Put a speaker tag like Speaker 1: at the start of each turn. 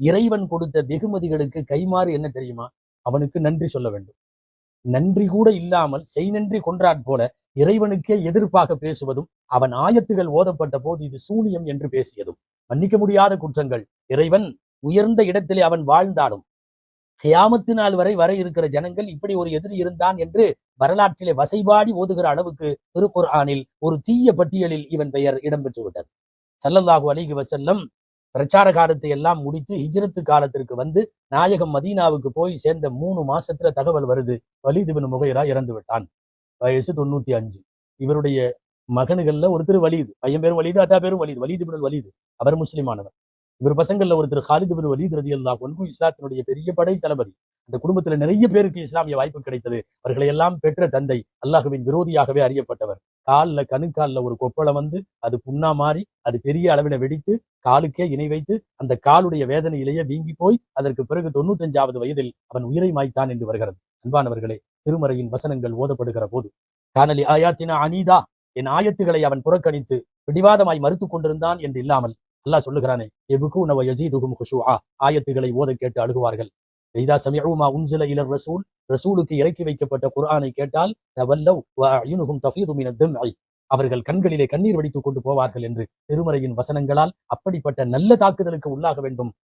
Speaker 1: இறைவன் கொடுத்த வெகுமதிகளுக்கு கைமாறு என்ன தெரியுமா? அவனுக்கு நன்றி சொல்ல வேண்டும். நன்றி கூட இல்லாமல் செய் நன்றி கொன்றாற் போல இறைவனுக்கே எதிர்ப்பாக பேசுவதும், அவன் ஆயத்துகள் ஓதப்பட்ட போது இது சூனியம் என்று பேசியதும் மன்னிக்க முடியாத குற்றங்கள். இறைவன் உயர்ந்த இடத்திலே அவன் வாழ்ந்தாலும் கியாமத்து நாள் வரை வர இருக்கிற ஜனங்கள் இப்படி ஒரு எதிரி இருந்தான் என்று வரலாற்றிலே வசைபாடி ஓதுகிற அளவுக்கு திருக்குர்ஆனில் ஒரு தீய பட்டியலில் இவன் பெயர் இடம்பெற்று விட்டது. ஸல்லல்லாஹு அலைஹி வஸல்லம் பிரச்சார காலத்தை எல்லாம் முடித்து ஹிஜ்ரத்து காலத்திற்கு வந்து நாயகம் மதீனாவுக்கு போய் சேர்ந்த 3 மாசத்துல தகவல் வருது, வலீத் இப்னு முகைரா இறந்து விட்டான். வயசு 95. இவருடைய மகனுகள்ல ஒருத்தர் வலீத், பையன் பேரும் வலீது, அத்தா பேரும் வலீத், வலீத் இப்னு வலீத். அவர் முஸ்லிமானவர். இவர் பசங்கள்ல ஒருத்தர் காலித் இப்னு வலீத் ரலியல்லாஹு அன்ஹு, இஸ்லாத்தினுடைய பெரிய படை தளபதி. அந்த குடும்பத்துல நிறைய பேருக்கு இஸ்லாமிய வாய்ப்பு கிடைத்தது. அவர்களை எல்லாம் பெற்ற தந்தை அல்லாஹ்வின் விரோதியாகவே அறியப்பட்டவர். கணுக்கால்ல ஒரு கொப்பளம் வந்து அது புண்ணா மாறி அது பெரிய அளவில வெடித்து காலுக்கே இணை வைத்து அந்த காலுடைய வேதனையிலேயே வீங்கி போய் அதற்கு பிறகு 95வது வயதில் அவன் உயிரை மாய்த்தான் என்று வருகிறது. அன்பானவர்களே, திருமறையின் வசனங்கள் ஓதப்படுகிற போது கானலி ஆயாத்தினா அனீதா, என் ஆயத்துகளை அவன் புறக்கணித்து பிடிவாதமாய் மறுத்து கொண்டிருந்தான் என்று இல்லாமல் அல்லாஹ் சொல்லுகிறானே, எபுகூன வ யஸீதுஹும் குஷூஆ, ஆயத்துகளை ஓத கேட்டு அழுகுவார்கள். இதா சமிஉ மா உன்ஸில இலர் ரசூல், ரசூலுக்கு இறக்கி வைக்கப்பட்ட குர்ஆனை கேட்டால் தவல்லவ் வ அயுனுஹும் தஃபீது மினத் தம்இ, அவர்கள் கண்களிலே கண்ணீர் வடித்துக் கொண்டு போவார்கள் என்று திருமறையின் வசனங்களால் அப்படிப்பட்ட நல்ல தாக்குதலுக்கு உள்ளாக வேண்டும்